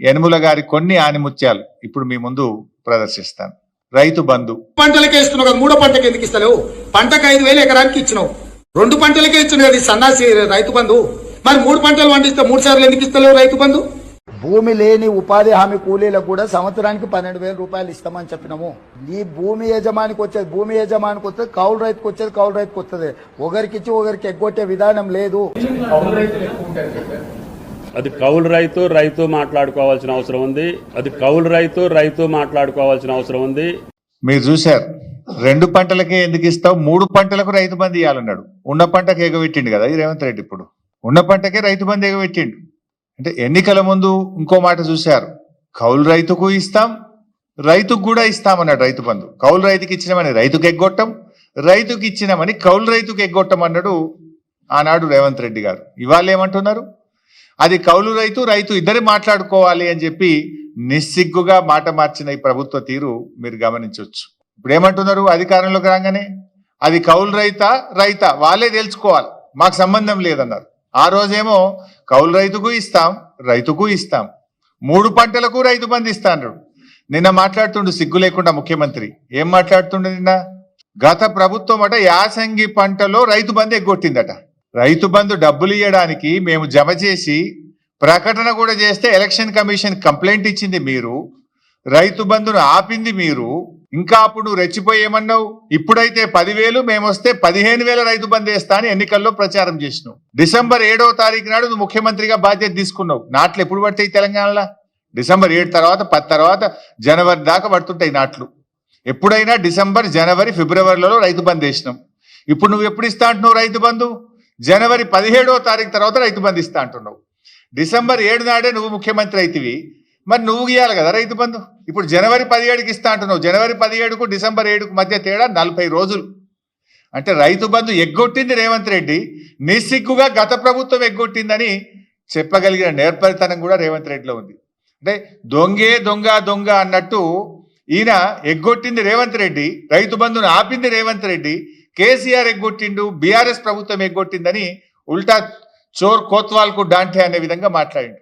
యనుమల గారి కొన్ని ఆనిముత్యాలు ఇప్పుడు మీ ముందు ప్రదర్శిస్తాను. రైతు బంధు పంటలకే ఇస్తున్నావు కదా, మూడో పంటకి ఎందుకు ఇస్తలేవు? పంటకు 5,000 ఎకరానికి ఇచ్చినావు, 2 పంటలకే ఇచ్చినావు కదా సన్నాసి రైతు బంధు. మరి 3 పంటలు పండిస్తే 3 సార్లు ఎందుకు ఇస్తలేవు రైతు బంధు? భూమి లేని ఉపాధి హామీ కూలీలకు కూడా సంవత్సరానికి 12,000 రూపాయలు ఇస్తామని చెప్పినాము. ఈ భూమి యజమానికి వస్తుంది, కౌలు రైతుకు వచ్చేది కౌలు రైతుకు వస్తుంది. ఒకరికిచ్చి ఒకరికి ఎగ్గొట్టే విధానం లేదు. అది కౌలు రైతు మాట్లాడుకోవాల్సిన అవసరం ఉంది. మీరు చూశారు, 2 పంటలకే ఎందుకు ఇస్తావు, 3 పంటలకు రైతు బంధు ఇవ్వాలన్నాడు. ఉన్న పంటకు ఎగబెట్టిండు కదా ఈ రేవంత్ రెడ్డి. ఇప్పుడు ఉన్న పంటకే రైతు బంధు ఎగబెట్టిండు. అంటే ఎన్నికల ముందు ఇంకో మాట చూశారు, కౌలు రైతుకు ఇస్తాం, రైతుకు కూడా ఇస్తామన్నాడు రైతు బంధు. కౌలు రైతుకి ఇచ్చినామని రైతుకు ఎగ్గొట్టం, రైతుకి ఇచ్చినామని కౌలు రైతుకు ఎగ్గొట్టం అన్నాడు ఆనాడు రేవంత్ రెడ్డి గారు. ఇవాళ ఏమంటున్నారు, అది కౌలు రైతు ఇద్దరు మాట్లాడుకోవాలి అని చెప్పి నిస్సిగ్గుగా మాట మార్చిన ఈ ప్రభుత్వ తీరు మీరు గమనించవచ్చు. ఇప్పుడు ఏమంటున్నారు, అధికారంలోకి రాగానే అది కౌలు రైతా వాళ్ళే తెలుసుకోవాలి, మాకు సంబంధం లేదన్నారు. ఆ రోజేమో కౌలు రైతుకు ఇస్తాం, రైతుకు ఇస్తాం, 3 పంటలకు రైతు బంధు ఇస్తా అన్నాడు. నిన్న మాట్లాడుతుండు సిగ్గు లేకుండా ముఖ్యమంత్రి. ఏం మాట్లాడుతుండు నిన్న? గత ప్రభుత్వం అట యాసంగి పంటలో రైతు బంధు ఎగ్గొట్టిందట. రైతు బంధు డబ్బులు ఇవ్వడానికి మేము జమ చేసి ప్రకటన కూడా చేస్తే ఎలక్షన్ కమిషన్ కంప్లైంట్ ఇచ్చింది మీరు, రైతు బంధును ఆపింది మీరు. ఇంకా అప్పుడు రెచ్చిపోయి ఏమన్నావు, ఇప్పుడైతే 10,000 మేము వస్తే 15,000 రైతు బంధు వేస్తా అని ఎన్నికల్లో ప్రచారం చేసినావు. డిసెంబర్ 7వ తారీఖు నాడు నువ్వు ముఖ్యమంత్రిగా బాధ్యత తీసుకున్నావు. నాట్లు ఎప్పుడు పడతాయి తెలంగాణలో? డిసెంబర్ 7 తర్వాత 10 తర్వాత జనవరి దాకా పడుతుంటాయి నాట్లు. ఎప్పుడైనా డిసెంబర్, జనవరి, ఫిబ్రవరిలో రైతు బంధు వేసినాం. ఇప్పుడు నువ్వు ఎప్పుడు ఇస్తా అంటున్నావు రైతు బంధు? జనవరి 17వ తారీఖు తర్వాత రైతు బంధు ఇస్తా అంటున్నావు. డిసెంబర్ 7 నాడే నువ్వు ముఖ్యమంత్రి అయితివి, మరి నువ్వు ఇవ్వాలి కదా రైతు బంధు. ఇప్పుడు జనవరి 17కి ఇస్తా అంటున్నావు. జనవరి 17కు డిసెంబర్ 7కు మధ్య తేడా 40 రోజులు. అంటే రైతు బంధు ఎగ్గొట్టింది రేవంత్ రెడ్డి, నిస్సిగ్గుగా గత ప్రభుత్వం ఎగ్గొట్టిందని చెప్పగలిగిన నేర్పరితనం కూడా రేవంత్ రెడ్డిలో ఉంది. అంటే దొంగ అన్నట్టు ఈయన ఎగ్గొట్టింది రేవంత్ రెడ్డి, రైతు బంధును ఆపింది రేవంత్ రెడ్డి, కేసీఆర్ ఎగ్గొట్టిండు, బీఆర్ఎస్ ప్రభుత్వం ఎగ్గొట్టిందని ఉల్టా చోర్ కోత్వాల్ కు డాంటే అనే విధంగా మాట్లాడిండు.